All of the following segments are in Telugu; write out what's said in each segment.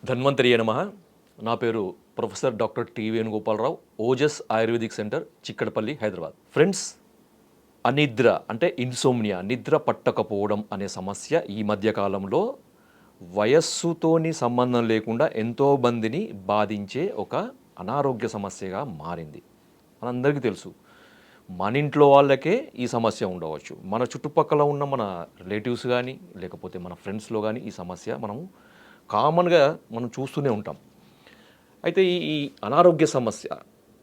ధన్వంతరియే నమః. నా పేరు professor doctor T Venugopalarao, Ojas Ayurvedic centre, Chikkadpally, Hyderabad. Friends, అనిద్ర అంటే ఇన్సోమ్నియా, నిద్ర పట్టకపోవడం అనే సమస్య ఈ మధ్య కాలంలో వయస్సుతోని సంబంధం లేకుండా ఎంతో మందిని బాధించే ఒక అనారోగ్య సమస్యగా మారింది. మనందరికీ తెలుసు, మన ఇంట్లో వాళ్ళకే ఈ సమస్య ఉండవచ్చు, మన చుట్టుపక్కల ఉన్న మన రిలేటివ్స్ కానీ లేకపోతే మన ఫ్రెండ్స్లో కానీ ఈ సమస్య కామన్గా మనం చూస్తూనే ఉంటాం. అయితే ఈ అనారోగ్య సమస్య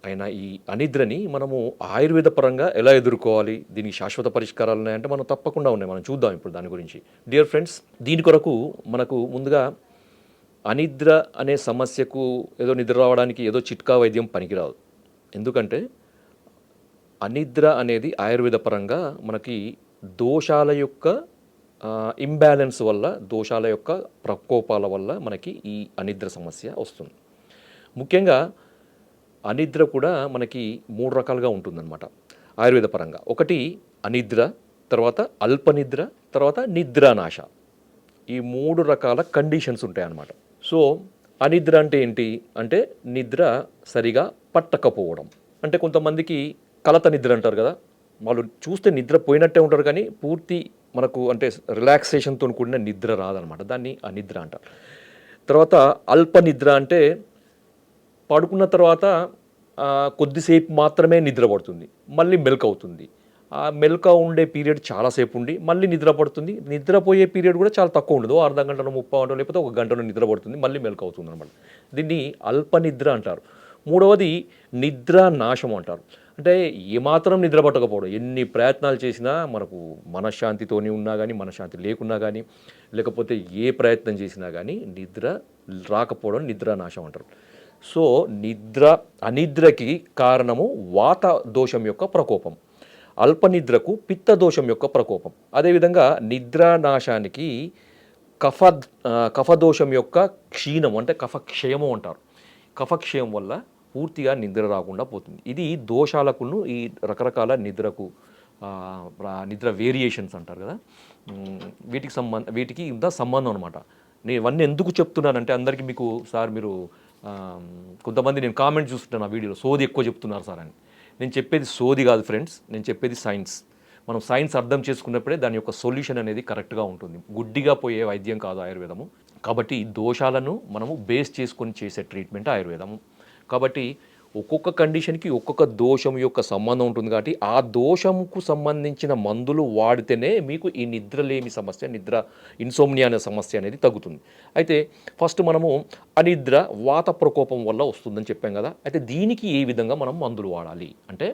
అయిన ఈ అనిద్రని మనము ఆయుర్వేద పరంగా ఎలా ఎదుర్కోవాలి, దీనికి శాశ్వత పరిష్కారాలు ఉన్నాయంటే మనం తప్పకుండా ఉన్నాయి. మనం చూద్దాం ఇప్పుడు దాని గురించి. డియర్ ఫ్రెండ్స్, దీని కొరకు మనకు ముందుగా అనిద్ర అనే సమస్యకు ఏదో నిద్ర రావడానికి ఏదో చిట్కా వైద్యం పనికిరాదు. ఎందుకంటే అనిద్ర అనేది ఆయుర్వేద పరంగా మనకి దోషాల యొక్క ఇంబ్యాలెన్స్ వల్ల, దోషాల యొక్క ప్రకోపాల వల్ల మనకి ఈ అనిద్ర సమస్య వస్తుంది. ముఖ్యంగా అనిద్ర కూడా మనకి 3 రకాలుగా ఉంటుందన్నమాట ఆయుర్వేద పరంగా. ఒకటి అనిద్ర, తర్వాత అల్పనిద్ర, తర్వాత నిద్రానాశ. ఈ 3 రకాల కండిషన్స్ ఉంటాయన్నమాట. సో అనిద్ర అంటే ఏంటి అంటే నిద్ర సరిగా పట్టకపోవడం. అంటే కొంతమందికి కలత నిద్ర అంటారు కదా, వాళ్ళు చూస్తే నిద్ర పోయినట్టే ఉంటారు కానీ పూర్తి మనకు అంటే రిలాక్సేషన్తో కూడిన నిద్ర రాదనమాట. దాన్ని అనిద్ర అంటారు. తర్వాత అల్పనిద్ర అంటే పడుకున్న తర్వాత కొద్దిసేపు మాత్రమే నిద్ర పడుతుంది, మళ్ళీ మెలక అవుతుంది. ఆ మెలక ఉండే పీరియడ్ చాలాసేపు ఉండి మళ్ళీ నిద్ర పడుతుంది. నిద్రపోయే పీరియడ్ కూడా చాలా తక్కువ ఉండదు, అర్ధ గంటలో 30 గంటలు లేకపోతే 1 గంటలో నిద్ర పడుతుంది, మళ్ళీ మెలక అవుతుంది అనమాట. దీన్ని అల్పనిద్ర అంటారు. మూడవది నిద్రా నాశం అంటారు. అంటే ఏమాత్రం నిద్ర పట్టకపోవడం, ఎన్ని ప్రయత్నాలు చేసినా మనకు మనశ్శాంతితోని ఉన్నా కానీ, మనశ్శాంతి లేకున్నా కానీ, లేకపోతే ఏ ప్రయత్నం చేసినా కానీ నిద్ర రాకపోవడం నిద్రా నాశం అంటారు. సో అనిద్రకి కారణము వాత దోషం యొక్క ప్రకోపం, అల్పనిద్రకు పిత్త దోషం యొక్క ప్రకోపం. అదేవిధంగా నిద్రానాశానికి కఫదోషం యొక్క క్షీణం అంటే కఫక్షయము అంటారు. కఫక్షయం వల్ల పూర్తిగా నిద్ర రాకుండా పోతుంది. ఇది దోషాలకును ఈ రకరకాల నిద్ర వేరియేషన్స్ అంటారు కదా, వీటికి ఇంత సంబంధం అనమాట. నేను ఇవన్నీ ఎందుకు చెప్తున్నానంటే అందరికీ మీకు సార్ మీరు కొంతమంది నేను కామెంట్ చూస్తుంటాను ఆ వీడియోలో, సోది ఎక్కువ చెప్తున్నారు సార్ అని. నేను చెప్పేది సోది కాదు ఫ్రెండ్స్, నేను చెప్పేది సైన్స్. మనం సైన్స్ అర్థం చేసుకున్నప్పుడే దాని యొక్క సొల్యూషన్ అనేది కరెక్ట్గా ఉంటుంది. గుడ్డిగా పోయే వైద్యం కాదు ఆయుర్వేదము. కాబట్టి దోషాలను మనము బేస్ చేసుకొని చేసే ట్రీట్మెంట్ ఆయుర్వేదము. కాబట్టి ఒక్కొక్క కండిషన్కి ఒక్కొక్క దోషం యొక్క సంబంధం ఉంటుంది. కాబట్టి ఆ దోషంకు సంబంధించిన మందులు వాడితేనే మీకు ఈ నిద్రలేమి సమస్య, ఇన్సోమ్నియా అనే సమస్య అనేది తగ్గుతుంది. అయితే ఫస్ట్ మనము అనిద్ర వాత ప్రకోపం వల్ల వస్తుందని చెప్పాం కదా. అయితే దీనికి ఏ విధంగా మనం మందులు వాడాలి అంటే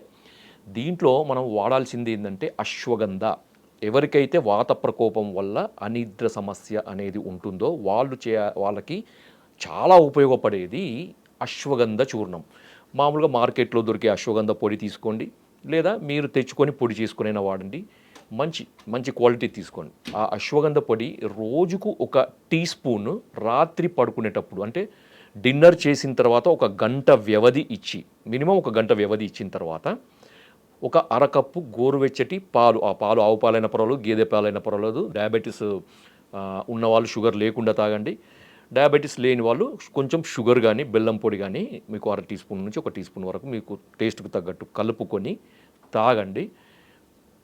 దీంట్లో మనం వాడాల్సింది ఏంటంటే అశ్వగంధ. ఎవరికైతే వాత ప్రకోపం వల్ల అనిద్ర సమస్య అనేది ఉంటుందో వాళ్ళకి చాలా ఉపయోగపడేది అశ్వగంధ చూర్ణం. మామూలుగా మార్కెట్లో దొరికే అశ్వగంధ పొడి తీసుకోండి, లేదా మీరు తెచ్చుకొని పొడి చేసుకునైనా వాడండి. మంచి క్వాలిటీ తీసుకోండి. ఆ అశ్వగంధ పొడి రోజుకు 1 టీ స్పూన్ రాత్రి పడుకునేటప్పుడు, అంటే డిన్నర్ చేసిన తర్వాత 1 గంట వ్యవధి ఇచ్చి, మినిమం 1 గంట వ్యవధి ఇచ్చిన తర్వాత 1 అరకప్పు గోరువెచ్చటి పాలు, ఆ పాలు ఆవు పాలైన పర్వాలేదు, గేదె పాలైన పర్వాలేదు. డయాబెటీస్ ఉన్నవాళ్ళు షుగర్ లేకుండా తాగండి. డయాబెటీస్ లేని వాళ్ళు కొంచెం షుగర్ కానీ బెల్లం పొడి కానీ మీకు 1/2 టీ స్పూన్ నుంచి 1 టీ స్పూన్ వరకు మీకు టేస్ట్కి తగ్గట్టు కలుపుకొని తాగండి.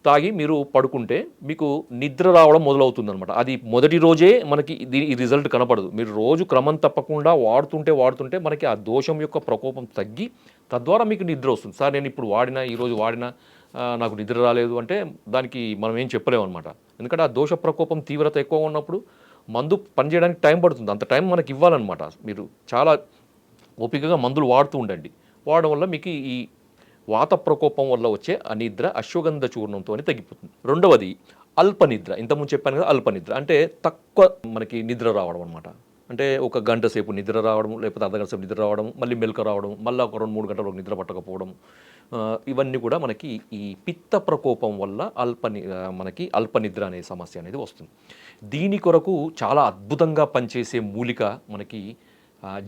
తాగి మీరు పడుకుంటే మీకు నిద్ర రావడం మొదలవుతుందనమాట. అది మొదటి రోజే మనకి ఈ రిజల్ట్ కనపడదు. మీరు రోజు క్రమం తప్పకుండా వాడుతుంటే మనకి ఆ దోషం యొక్క ప్రకోపం తగ్గి తద్వారా మీకు నిద్ర వస్తుంది. సార్ నేను ఇప్పుడు ఈరోజు వాడినా నాకు నిద్ర రాలేదు అంటే దానికి మనం ఏం చెప్పలేము అనమాట. ఎందుకంటే ఆ దోష ప్రకోపం తీవ్రత ఎక్కువ ఉన్నప్పుడు మందు పనిచేయడానికి టైం పడుతుంది. అంత టైం మనకి ఇవ్వాలన్నమాట. మీరు చాలా ఓపికగా మందులు వాడుతూ ఉండండి. వాడడం వల్ల మీకు ఈ వాత ప్రకోపం వల్ల వచ్చే అనిద్ర అశ్వగంధ చూర్ణంతో తగ్గిపోతుంది. రెండవది అల్పనిద్ర. ఇంతకుముందు చెప్పాను కదా, అల్పనిద్ర అంటే తక్కువ మనకి నిద్ర రావడం అనమాట. అంటే 1 గంట సేపు నిద్ర రావడం, లేకపోతే అర్ధ గంట సేపు నిద్ర రావడం, మళ్ళీ మెలక రావడం, మళ్ళీ ఒక 2-3 గంటలకు నిద్ర పట్టకపోవడం. ఇవన్నీ కూడా మనకి ఈ పిత్త ప్రకోపం వల్ల మనకి అల్పనిద్ర అనే సమస్య అనేది వస్తుంది. దీని కొరకు చాలా అద్భుతంగా పనిచేసే మూలిక మనకి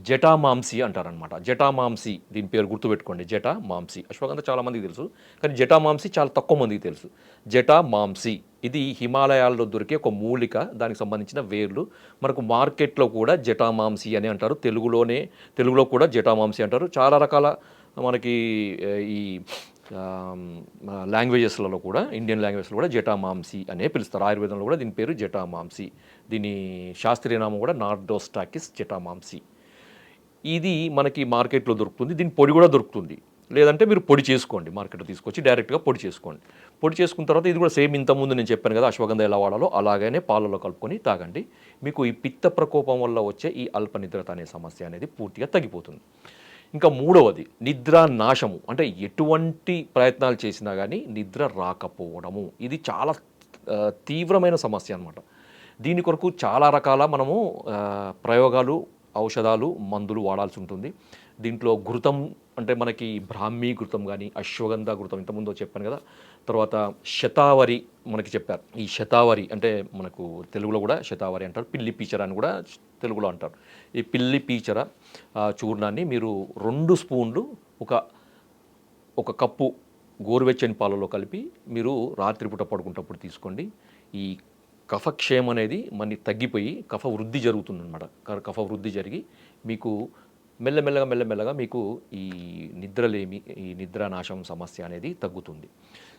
జటామాంసి అంటారనమాట. జటామాంసి దీని పేరు గుర్తుపెట్టుకోండి, జటామాంసి. అశ్వగంధ చాలామందికి తెలుసు, కానీ జటామాంసి చాలా తక్కువ మందికి తెలుసు. జటామాంసి ఇది హిమాలయాల్లో దొరికే ఒక మూలిక, దానికి సంబంధించిన వేర్లు. మనకు మార్కెట్లో కూడా జటామాంసి అని అంటారు, తెలుగులో కూడా జటామాంసి అంటారు. చాలా రకాల మనకి ఈ లాంగ్వేజెస్లలో కూడా, ఇండియన్ లాంగ్వేజ్లో కూడా జటామాంసి అనే పిలుస్తారు. ఆయుర్వేదంలో కూడా దీని పేరు జటామాంసి. దీని శాస్త్రీయ నామం కూడా నార్డోస్టాకిస్ జటామాంసి. ఇది మనకి మార్కెట్లో దొరుకుతుంది. దీని పొడి కూడా దొరుకుతుంది, లేదంటే మీరు పొడి చేసుకోండి, మార్కెట్లో తీసుకొచ్చి డైరెక్ట్గా పొడి చేసుకోండి. పొడి చేసుకున్న తర్వాత ఇది కూడా సేమ్ ఇంతకుముందు నేను చెప్పాను కదా అశ్వగంధ ఎలా వాడాలో అలాగనే పాలలో కలుపుకొని తాగండి. మీకు ఈ పిత్త ప్రకోపం వల్ల వచ్చే ఈ అల్పనిద్రత అనే సమస్య అనేది పూర్తిగా తగ్గిపోతుంది. ఇంకా మూడవది నిద్ర నాశము, అంటే ఎటువంటి ప్రయత్నాలు చేసినా కానీ నిద్ర రాకపోవడము. ఇది చాలా తీవ్రమైన సమస్య అన్నమాట. దీని కొరకు చాలా రకాల మనము ప్రయోగాలు, ఔషధాలు, మందులు వాడాల్సి ఉంటుంది. దీంట్లో ఘృతం అంటే మనకి బ్రాహ్మీ ఘృతం కానీ, అశ్వగంధ ఘృతం ఇంతకుముందు చెప్పాను కదా. తర్వాత శతావరి మనకి చెప్పారు. ఈ శతావరి అంటే మనకు తెలుగులో కూడా శతావరి అంటారు, పిల్లి పీచర అని కూడా తెలుగులో అంటారు. ఈ పిల్లి పీచర చూర్ణాన్ని మీరు 2 స్పూన్లు ఒక కప్పు గోరువెచ్చని పాలలో కలిపి మీరు రాత్రిపూట పడుకుంటప్పుడు తీసుకోండి. ఈ కఫక్షయం అనేది మనకి తగ్గిపోయి కఫ వృద్ధి జరుగుతుందన్నమాట. కఫ వృద్ధి జరిగి మీకు మెల్లమెల్లగా మీకు ఈ నిద్రలేమి, ఈ నిద్రానాశం సమస్య అనేది తగ్గుతుంది.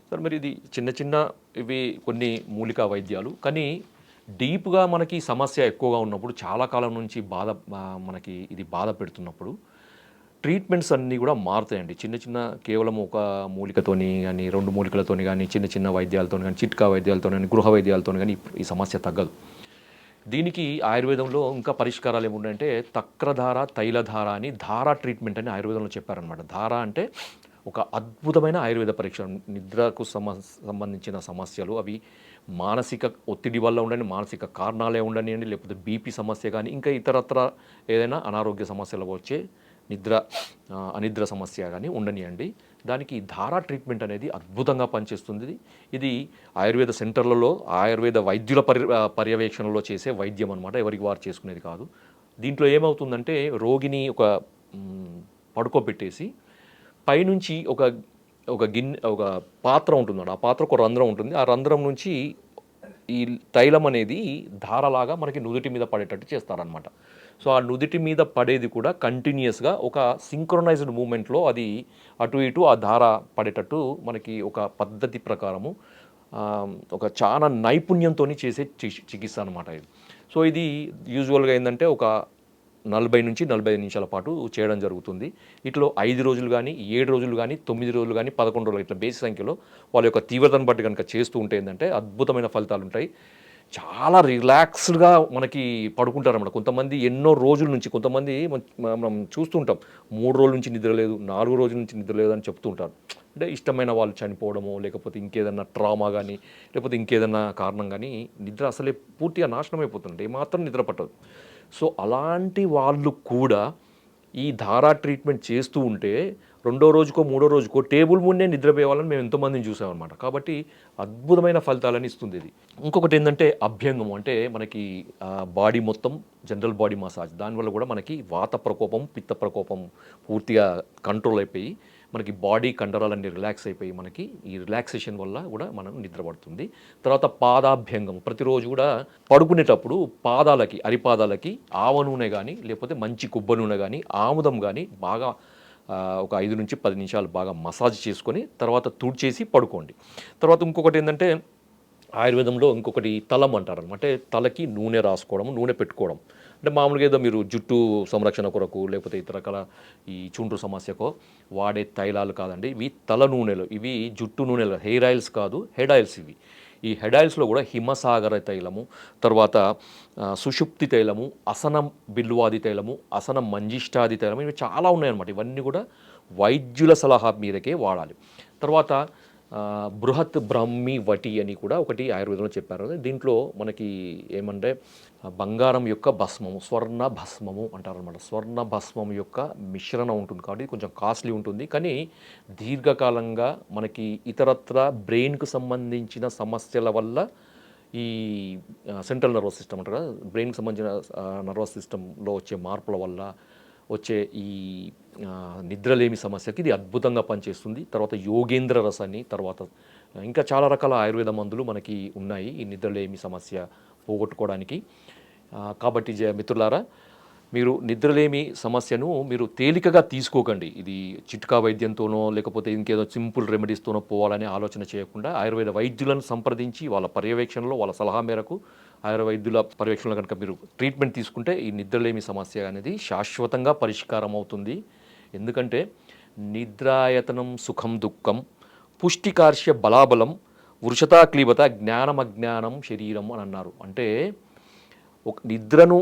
సార్ మరి ఇది చిన్న ఇవి కొన్ని మూలికా వైద్యాలు, కానీ డీప్గా మనకి సమస్య ఎక్కువగా ఉన్నప్పుడు, చాలా కాలం నుంచి మనకి ఇది బాధ పెడుతున్నప్పుడు ట్రీట్మెంట్స్ అన్నీ కూడా మారుతాయండి. కేవలం ఒక మూలికతోని కానీ, 2 మూలికలతోని కానీ, చిన్న వైద్యాలతో కానీ, చిట్కా వైద్యాలతో కానీ, గృహ వైద్యాలతో కానీ ఈ సమస్య తగ్గదు. దీనికి ఆయుర్వేదంలో ఇంకా పరిష్కారాలు ఏమున్నాయంటే తక్రధార, తైలధార అని ధారా ట్రీట్మెంట్ అని ఆయుర్వేదంలో చెప్పారనమాట. ధార అంటే ఒక అద్భుతమైన ఆయుర్వేద పరీక్ష. నిద్రకు సంబంధించిన సమస్యలు అవి మానసిక ఒత్తిడి వల్ల ఉండని, మానసిక కారణాలే ఉండనివ్వండి, లేకపోతే బీపీ సమస్య కానీ, ఇంకా ఇతరత్ర ఏదైనా అనారోగ్య సమస్యలు వచ్చే అనిద్ర సమస్య కానీ ఉండనియండి, దానికి ధారా ట్రీట్మెంట్ అనేది అద్భుతంగా పనిచేస్తుంది. ఇది ఆయుర్వేద సెంటర్లలో ఆయుర్వేద వైద్యుల పర్యవేక్షణలో చేసే వైద్యం అనమాట, ఎవరికి వారు చేసుకునేది కాదు. దీంట్లో ఏమవుతుందంటే రోగిని పడుకోబెట్టేసి పైనుంచి ఒక పాత్ర ఉంటుందండి. ఆ పాత్ర ఒక రంధ్రం ఉంటుంది. ఆ రంధ్రం నుంచి ఈ తైలం అనేది ధారలాగా మనకి నుదుటి మీద పడేటట్టు చేస్తారనమాట. సో ఆ నుదిటి మీద పడేది కూడా కంటిన్యూస్గా ఒక సింక్రొనైజ్డ్ మూమెంట్లో అది అటు ఇటు ఆ ధార పడేటట్టు మనకి ఒక పద్ధతి ప్రకారము ఒక చాలా నైపుణ్యంతో చేసే చికిత్స అనమాట ఇది. సో ఇది యూజువల్గా ఏంటంటే ఒక 40 నుంచి 45 నిమిషాల పాటు చేయడం జరుగుతుంది. ఇట్లో 5 రోజులు కానీ, 7 రోజులు కానీ, 9 రోజులు కానీ, 11 రోజులు ఇట్లా బేసి సంఖ్యలో వాళ్ళ యొక్క తీవ్రతను బట్టి కనుక చేస్తూ ఉంటే ఏంటంటే అద్భుతమైన ఫలితాలు ఉంటాయి. చాలా రిలాక్స్డ్గా మనకి పడుకుంటారన్నమాట. కొంతమంది ఎన్నో రోజుల నుంచి, కొంతమంది మనం చూస్తుంటాం 3 రోజుల నుంచి నిద్ర లేదు, 4 రోజుల నుంచి నిద్ర లేదు అని చెప్తూ ఉంటారు. అంటే ఇష్టమైన వాళ్ళు చనిపోవడమో, లేకపోతే ఇంకేదన్నా ట్రామా కానీ, లేకపోతే ఇంకేదన్నా కారణం కానీ నిద్ర అసలే పూర్తిగా నాశనం అయిపోతుంది, ఏమాత్రం నిద్ర పట్టదు. సో అలాంటి వాళ్ళు కూడా ఈ ధారా ట్రీట్మెంట్ చేస్తూ ఉంటే 2వ రోజుకో 3వ రోజుకో టేబుల్ ముందే నిద్రపోయే వాళ్ళని మేము ఎంతోమందిని చూసామన్నమాట. కాబట్టి అద్భుతమైన ఫలితాలని ఇస్తుంది ఇది. ఇంకొకటి ఏంటంటే అభ్యంగం, అంటే మనకి బాడీ మొత్తం జనరల్ బాడీ మసాజ్, దానివల్ల కూడా మనకి వాత ప్రకోపం, పిత్త ప్రకోపం పూర్తిగా కంట్రోల్ అయిపోయి మనకి బాడీ కండరాలన్నీ రిలాక్స్ అయిపోయి మనకి ఈ రిలాక్సేషన్ వల్ల కూడా మనం నిద్రపడుతుంది. తర్వాత పాదాభ్యంగం, ప్రతిరోజు కూడా పడుకునేటప్పుడు పాదాలకి, అరిపాదాలకి ఆవ నూనె కానీ, లేకపోతే మంచి కొబ్బరి నూనె కానీ, ఆముదం కానీ బాగా ఒక 5 నుంచి 10 నిమిషాలు బాగా మసాజ్ చేసుకొని తర్వాత తుడిచేసి పడుకోండి. తర్వాత ఇంకొకటి ఏంటంటే ఆయుర్వేదంలో ఇంకొకటి తలం అంటారు అనమాట. అంటే తలకి నూనె రాసుకోవడం, నూనె పెట్టుకోవడం. అంటే మామూలుగా ఏదో మీరు జుట్టు సంరక్షణ కొరకు, లేకపోతే ఇతర రకాల ఈ చుండ్రు సమస్యకో వాడే తైలాలు కాదండి ఇవి. తల నూనెలు ఇవి, జుట్టు నూనెలు, హెయిర్ ఆయిల్స్ కాదు, హెడ్ ఆయిల్స్ ఇవి. ఈ హెడ్ ఆయిల్స్లో కూడా హిమసాగర తైలము, తర్వాత సుషుప్తి తైలము, అసనం బిల్వాది తైలము, అసనం మంజిష్టాది తైలము, ఇవి చాలా ఉన్నాయన్నమాట. ఇవన్నీ కూడా వైద్యుల సలహా మీదకే వాడాలి. తర్వాత బృహత్ బ్రహ్మి వటి అని కూడా ఒకటి ఆయుర్వేదంలో చెప్పారు. దీంట్లో మనకి ఏమంటే బంగారం యొక్క భస్మము, స్వర్ణ భస్మము అంటారనమాట. స్వర్ణ భస్మం యొక్క మిశ్రణ ఉంటుంది కాబట్టి కొంచెం కాస్ట్లీ ఉంటుంది, కానీ దీర్ఘకాలంగా మనకి ఇతరత్ర బ్రెయిన్కు సంబంధించిన సమస్యల వల్ల ఈ సెంట్రల్ నర్వస్ సిస్టమ్ అంటారు కదా, బ్రెయిన్కి సంబంధించిన నర్వస్ సిస్టంలో వచ్చే మార్పుల వల్ల వచ్చే ఈ నిద్రలేమి సమస్యకి ఇది అద్భుతంగా పనిచేస్తుంది. తర్వాత యోగేంద్ర రసాన్ని, తర్వాత ఇంకా చాలా రకాల ఆయుర్వేద మందులు మనకి ఉన్నాయి ఈ నిద్రలేమి సమస్య పోగొట్టుకోవడానికి. కాబట్టి మిత్రులారా, మీరు నిద్రలేమి సమస్యను మీరు తేలికగా తీసుకోకండి. ఇది చిట్కా వైద్యంతోనో లేకపోతే ఇంకేదో సింపుల్ రెమెడీస్తోనో పోవాలనే ఆలోచన చేయకుండా ఆయుర్వేద వైద్యులను సంప్రదించి వాళ్ళ పర్యవేక్షణలో, వాళ్ళ సలహా మేరకు ఆయుర్వేద వైద్యుల పర్యవేక్షణలో కనుక మీరు ట్రీట్మెంట్ తీసుకుంటే ఈ నిద్రలేమి సమస్య అనేది శాశ్వతంగా పరిష్కారం అవుతుంది. ఎందుకంటే నిద్రాయతనం సుఖం దుఃఖం పుష్టికార్ష్య బలాబలం వృషతా క్లీబత జ్ఞానమజ్ఞానం శరీరం అని అన్నారు. అంటే ఒక నిద్రను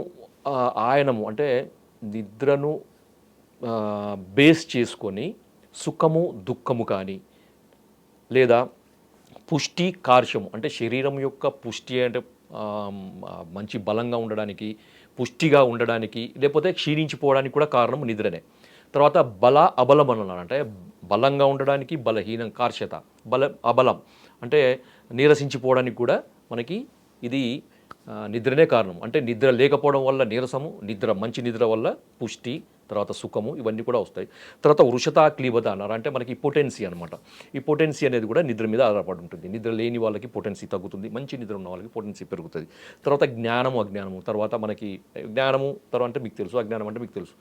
ఆయనము అంటే నిద్రను బేస్ చేసుకొని సుఖము దుఃఖము కానీ, లేదా పుష్టి కార్షము అంటే శరీరం యొక్క పుష్టి అంటే మంచి బలంగా ఉండడానికి, పుష్టిగా ఉండడానికి, లేకపోతే క్షీణించిపోవడానికి కూడా కారణం నిద్రనే. తర్వాత బల అబలం అన్నారు, అంటే బలంగా ఉండడానికి బలహీనం, కార్షత అబలం అంటే నీరసించిపోవడానికి కూడా మనకి ఇది నిద్రనే కారణం. అంటే నిద్ర లేకపోవడం వల్ల నీరసము, మంచి నిద్ర వల్ల పుష్టి, తర్వాత సుఖము, ఇవన్నీ కూడా వస్తాయి. తర్వాత వృషతా క్లీబత అన్నారు, అంటే మనకి పొటెన్సీ అనమాట. ఈ పొటెన్సీ అనేది కూడా నిద్ర మీద ఆధారపడి ఉంటుంది. నిద్ర లేని వాళ్ళకి పొటెన్సీ తగ్గుతుంది, మంచి నిద్ర ఉన్న వాళ్ళకి పొటెన్సీ పెరుగుతుంది. తర్వాత జ్ఞానము అజ్ఞానము, తర్వాత మనకి జ్ఞానము తర్వాత అంటే మీకు తెలుసు, అజ్ఞానం అంటే మీకు తెలుసు.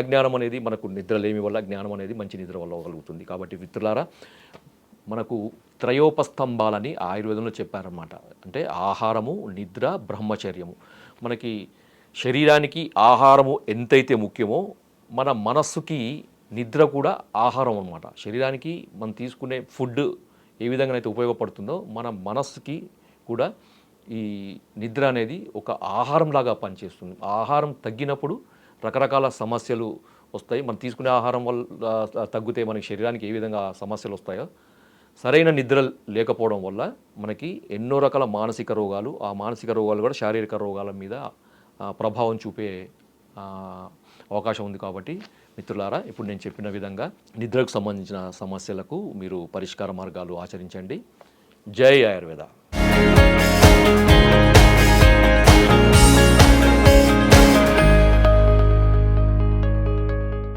అజ్ఞానం అనేది మనకు నిద్ర లేమి వల్ల, జ్ఞానం అనేది మంచి నిద్ర వల్ల కలుగుతుంది. కాబట్టి మిత్రులారా, మనకు త్రయోపస్తంభాలని ఆయుర్వేదంలో చెప్పారన్నమాట. అంటే ఆహారము, నిద్ర, బ్రహ్మచర్యము. మనకి శరీరానికి ఆహారము ఎంతైతే ముఖ్యమో మన మనస్సుకి నిద్ర కూడా ఆహారం అన్నమాట. శరీరానికి మనం తీసుకునే ఫుడ్ ఏ విధంగానైతే ఉపయోగపడుతుందో మన మనస్సుకి కూడా ఈ నిద్ర అనేది ఒక ఆహారంలాగా పనిచేస్తుంది. ఆహారం తగ్గినప్పుడు రకరకాల సమస్యలు వస్తాయి. మనం తీసుకునే ఆహారం వల్ల తగ్గితే మనకి శరీరానికి ఏ విధంగా సమస్యలు వస్తాయో, సరైన నిద్ర లేకపోవడం వల్ల మనకి ఎన్నో రకాల మానసిక రోగాలు, ఆ మానసిక రోగాలు కూడా శారీరక రోగాల మీద ప్రభావం చూపే అవకాశం ఉంది. కాబట్టి మిత్రులారా, ఇప్పుడు నేను చెప్పిన విధంగా నిద్రకు సంబంధించిన సమస్యలకు మీరు పరిష్కార మార్గాలు ఆచరించండి. జై ఆయుర్వేద.